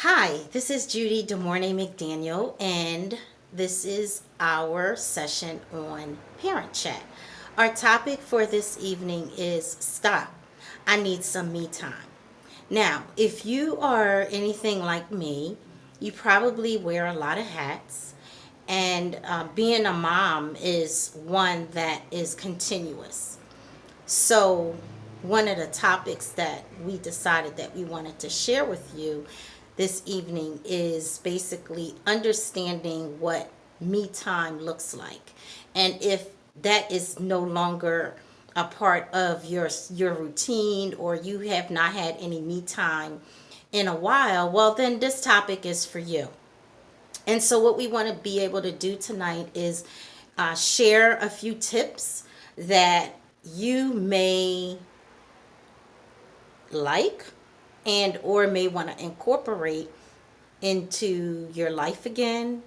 Hi, this is Judy DeMornay McDaniel, and this is our session on Parent Chat. Our topic for this evening is Stop. I Need Some Me Time. Now, if you are anything like me, you probably wear a lot of hats, and being a mom is one that is continuous. So, one of the topics that we decided that we wanted to share with you this evening is basically understanding what me time looks like. And if that is no longer a part of your routine, or you have not had any me time in a while, well, then this topic is for you. And so what we want to be able to do tonight is share a few tips that you may like and or may want to incorporate into your life again,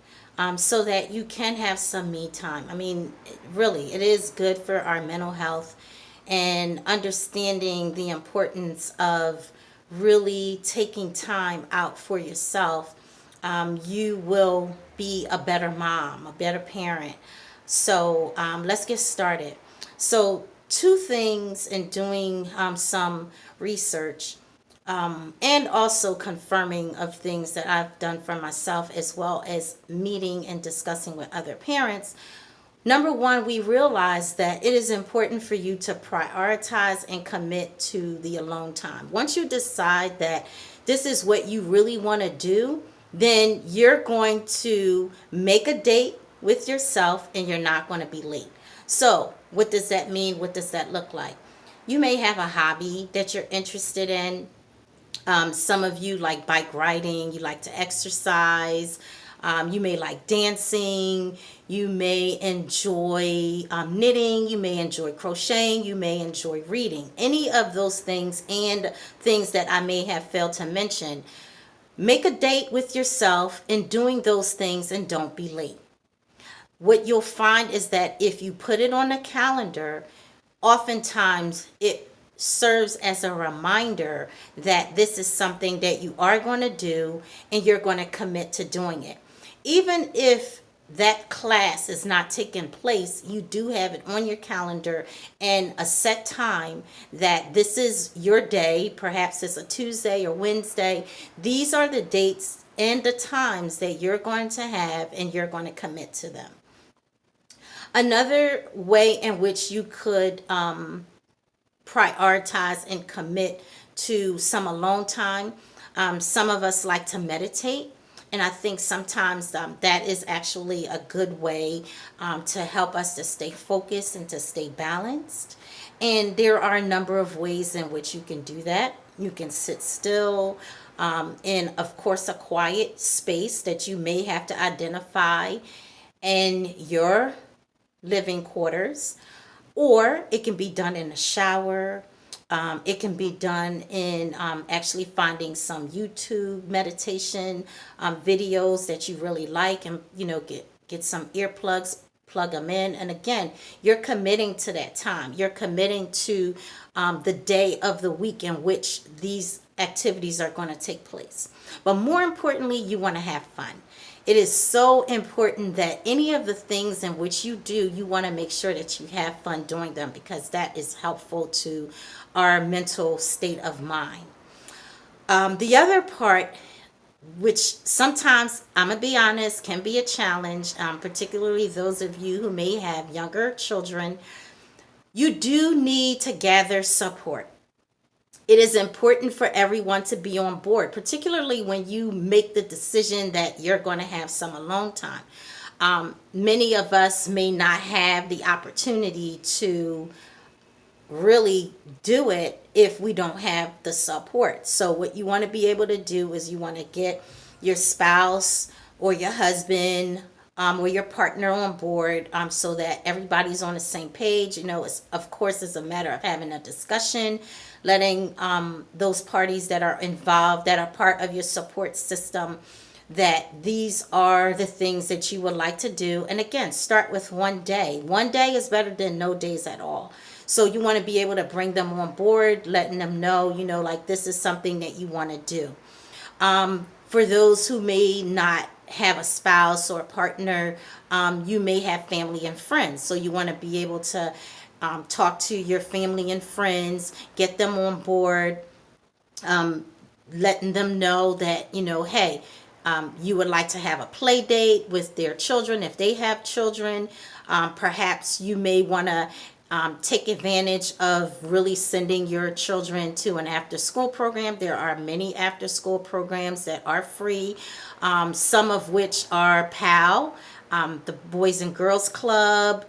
so that you can have some me time. I mean, really, it is good for our mental health, and understanding the importance of really taking time out for yourself. You will be a better mom, a better parent. So let's get started. So, two things in doing some research, and also confirming of things that I've done for myself, as well as meeting and discussing with other parents. Number one, we realize that it is important for you to prioritize and commit to the alone time. Once you decide that this is what you really want to do, then you're going to make a date with yourself and you're not going to be late. So, what does that mean? What does that look like? You may have a hobby that you're interested in. Some of you like bike riding, you like to exercise, you may like dancing, you may enjoy knitting, you may enjoy crocheting, you may enjoy reading. Any of those things, and things that I may have failed to mention. Make a date with yourself in doing those things and don't be late. What you'll find is that if you put it on a calendar, oftentimes it serves as a reminder that this is something that you are going to do and you're going to commit to doing it. Even if that class is not taking place, you do have it on your calendar and a set time that this is your day. Perhaps it's a Tuesday or Wednesday. These are the dates and the times that you're going to have, and you're going to commit to them. Another way in which you could prioritize and commit to some alone time. Some of us like to meditate, and I think sometimes that is actually a good way to help us to stay focused and to stay balanced. And there are a number of ways in which you can do that. You can sit still in, of course, a quiet space that you may have to identify in your living quarters, or it can be done in a shower. It can be done in actually finding some YouTube meditation videos that you really like, and get some earplugs, plug them in, and again, you're committing to that time. You're committing to the day of the week in which these activities are going to take place. But more importantly, you want to have fun. It is so important that any of the things in which you do, you want to make sure that you have fun doing them, because that is helpful to our mental state of mind. The other part, which sometimes, I'm going to be honest, can be a challenge, particularly those of you who may have younger children, you do need to gather support. It is important for everyone to be on board, particularly when you make the decision that you're going to have some alone time. Many of us may not have the opportunity to really do it if we don't have the support. So what you want to be able to do is you want to get your spouse or your husband, or your partner on board, so that everybody's on the same page. It's, of course, it's a matter of having a discussion, letting those parties that are involved, that are part of your support system, that these are the things that you would like to do. And again, start with one day. One day is better than no days at all. So you want to be able to bring them on board, letting them know, like, this is something that you want to do. For those who may not have a spouse or a partner, you may have family and friends. So you want to be able to talk to your family and friends, get them on board, letting them know that, hey, you would like to have a play date with their children if they have children. Perhaps you may want to take advantage of really sending your children to an after school program. There are many after school programs that are free, some of which are PAL, the Boys and Girls Club,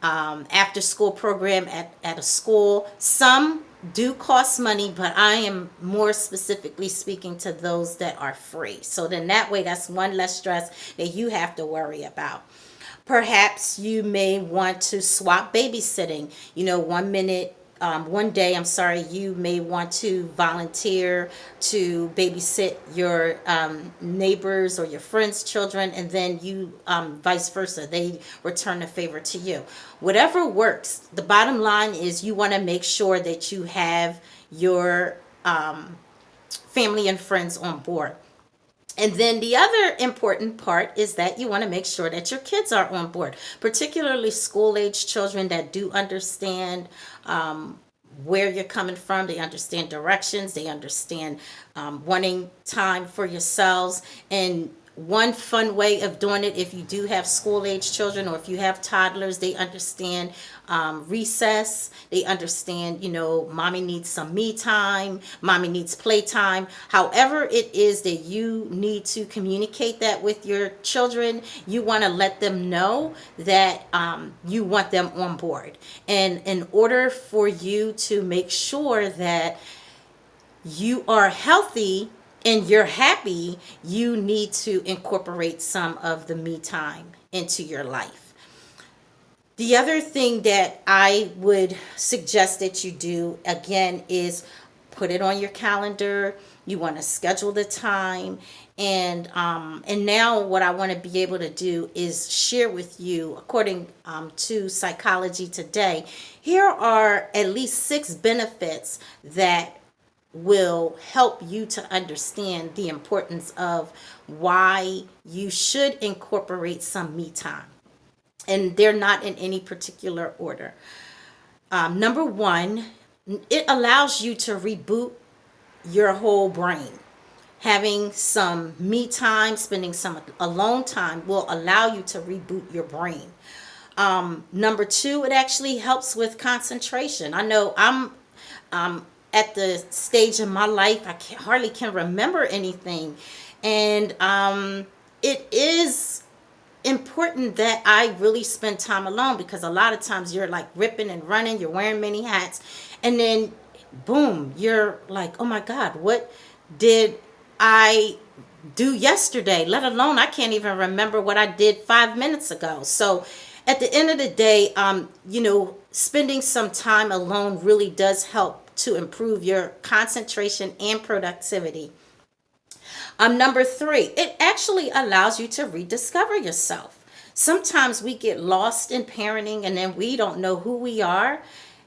after school program at a school. Some do cost money, but I am more specifically speaking to those that are free. So then that way, that's one less stress that you have to worry about. Perhaps you may want to swap babysitting. One day, I'm sorry, you may want to volunteer to babysit your neighbors or your friends' children, and then you vice versa. They return the favor to you. Whatever works. The bottom line is you want to make sure that you have your family and friends on board. And then the other important part is that you want to make sure that your kids are on board, particularly school-age children that do understand where you're coming from. They understand directions. They understand wanting time for yourselves. And one fun way of doing it, if you do have school-age children or if you have toddlers, they understand recess. They understand, mommy needs some me time, mommy needs playtime. However it is that you need to communicate that with your children, you want to let them know that you want them on board. And in order for you to make sure that you are healthy and you're happy, you need to incorporate some of the me time into your life. The other thing that I would suggest that you do, again, is put it on your calendar. You want to schedule the time. And now what I want to be able to do is share with you, according to Psychology Today, here are at least 6 benefits that will help you to understand the importance of why you should incorporate some me time. And they're not in any particular order. Number 1, it allows you to reboot your whole brain. Having some me time, spending some alone time will allow you to reboot your brain. Number 2, it actually helps with concentration. I know I'm at the stage in my life, I hardly can remember anything. And it is important that I really spend time alone, because a lot of times you're like ripping and running, you're wearing many hats, and then boom, you're like, oh my God, what did I do yesterday? Let alone, I can't even remember what I did 5 minutes ago. So at the end of the day, spending some time alone really does help to improve your concentration and productivity. Number 3, it actually allows you to rediscover yourself. Sometimes we get lost in parenting and then we don't know who we are.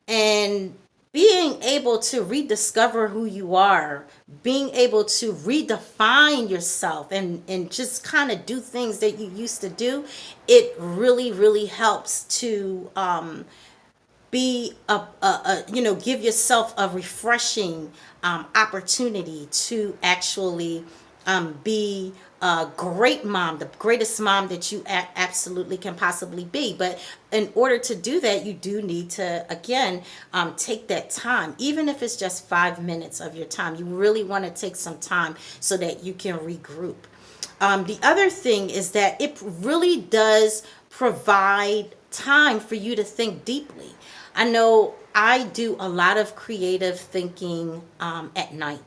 And being able to rediscover who you are, being able to redefine yourself and just kind of do things that you used to do, it really, really helps to be give yourself a refreshing opportunity to actually be a great mom, the greatest mom that you absolutely can possibly be. But in order to do that, you do need to, again, take that time, even if it's just 5 minutes of your time. You really want to take some time so that you can regroup. The other thing is that it really does provide time for you to think deeply. I know I do a lot of creative thinking at night,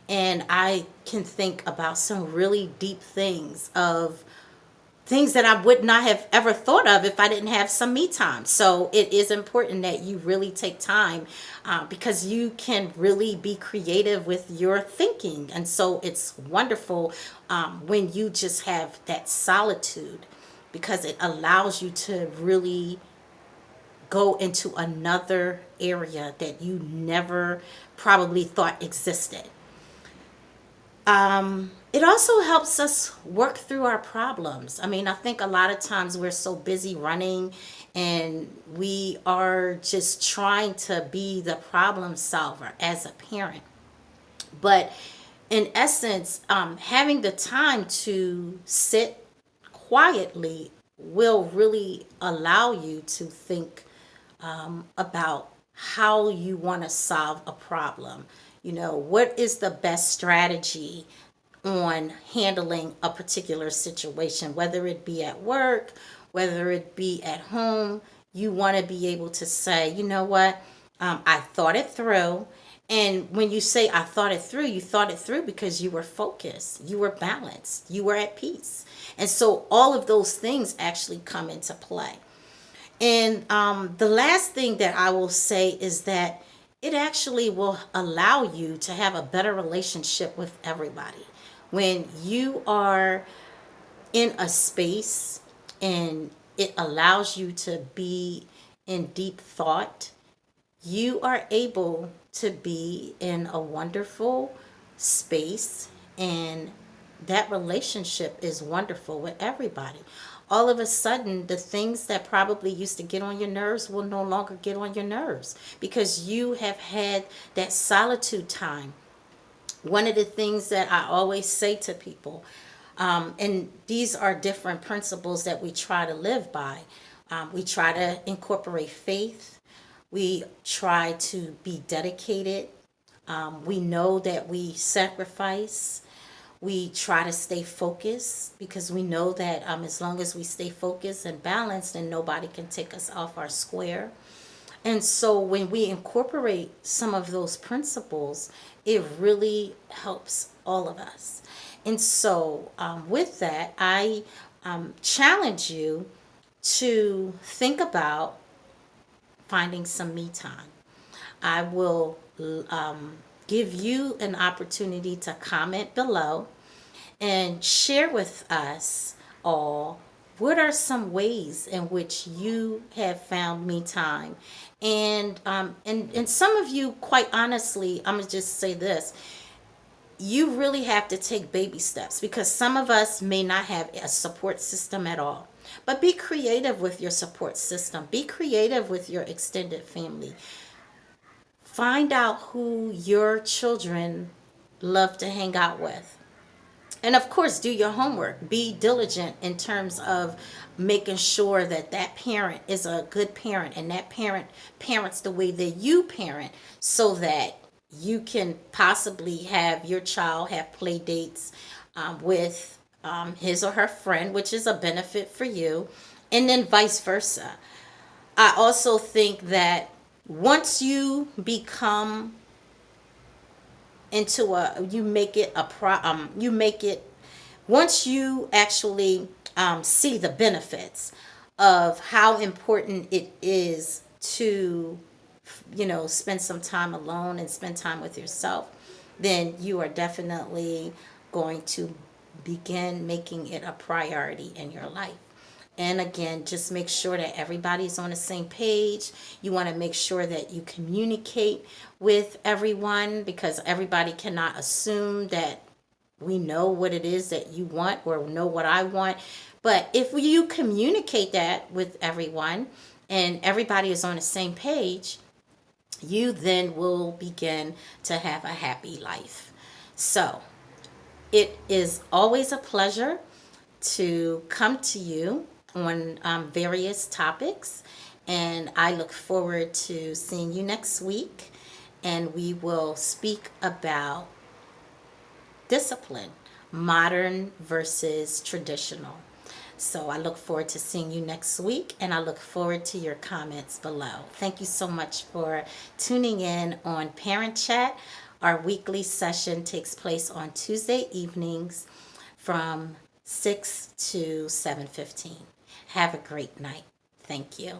and I can think about some really deep things, of things that I would not have ever thought of if I didn't have some me time. So it is important that you really take time because you can really be creative with your thinking. And so it's wonderful when you just have that solitude, because it allows you to really go into another area that you never probably thought existed. It also helps us work through our problems. I mean, I think a lot of times we're so busy running and we are just trying to be the problem solver as a parent. But in essence, having the time to sit quietly will really allow you to think about how you want to solve a problem. You know, what is the best strategy on handling a particular situation, whether it be at work, whether it be at home. You want to be able to say, you know what, I thought it through. And when you say I thought it through, you thought it through because you were focused, you were balanced, you were at peace. And so all of those things actually come into play. And the last thing that I will say is that it actually will allow you to have a better relationship with everybody. When you are in a space and it allows you to be in deep thought, you are able to be in a wonderful space, and that relationship is wonderful with everybody. All of a sudden, the things that probably used to get on your nerves will no longer get on your nerves because you have had that solitude time. One of the things that I always say to people, and these are different principles that we try to live by. We try to incorporate faith. We try to be dedicated. We know that we sacrifice. We try to stay focused because we know that as long as we stay focused and balanced, then nobody can take us off our square. And so when we incorporate some of those principles, it really helps all of us. And so with that, I challenge you to think about finding some me time. I will give you an opportunity to comment below and share with us all what are some ways in which you have found me time. And some of you, quite honestly, I'm gonna just say this, you really have to take baby steps because some of us may not have a support system at all. But be creative with your support system. Be creative with your extended family. Find out who your children love to hang out with. And of course, do your homework. Be diligent in terms of making sure that that parent is a good parent and that parent parents the way that you parent so that you can possibly have your child have play dates with his or her friend, which is a benefit for you, and then vice versa. I also think that once you become into you make it a you make it, once you actually see the benefits of how important it is to, you know, spend some time alone and spend time with yourself, then you are definitely going to begin making it a priority in your life. And again, just make sure that everybody's on the same page. You want to make sure that you communicate with everyone because everybody cannot assume that we know what it is that you want or know what I want. But if you communicate that with everyone and everybody is on the same page, you then will begin to have a happy life. So it is always a pleasure to come to you on various topics, and I look forward to seeing you next week, and we will speak about discipline, modern versus traditional. So I look forward to seeing you next week, and I look forward to your comments below. Thank you so much for tuning in on Parent Chat. Our weekly session takes place on Tuesday evenings from 6 to 7:15. Have a great night. Thank you.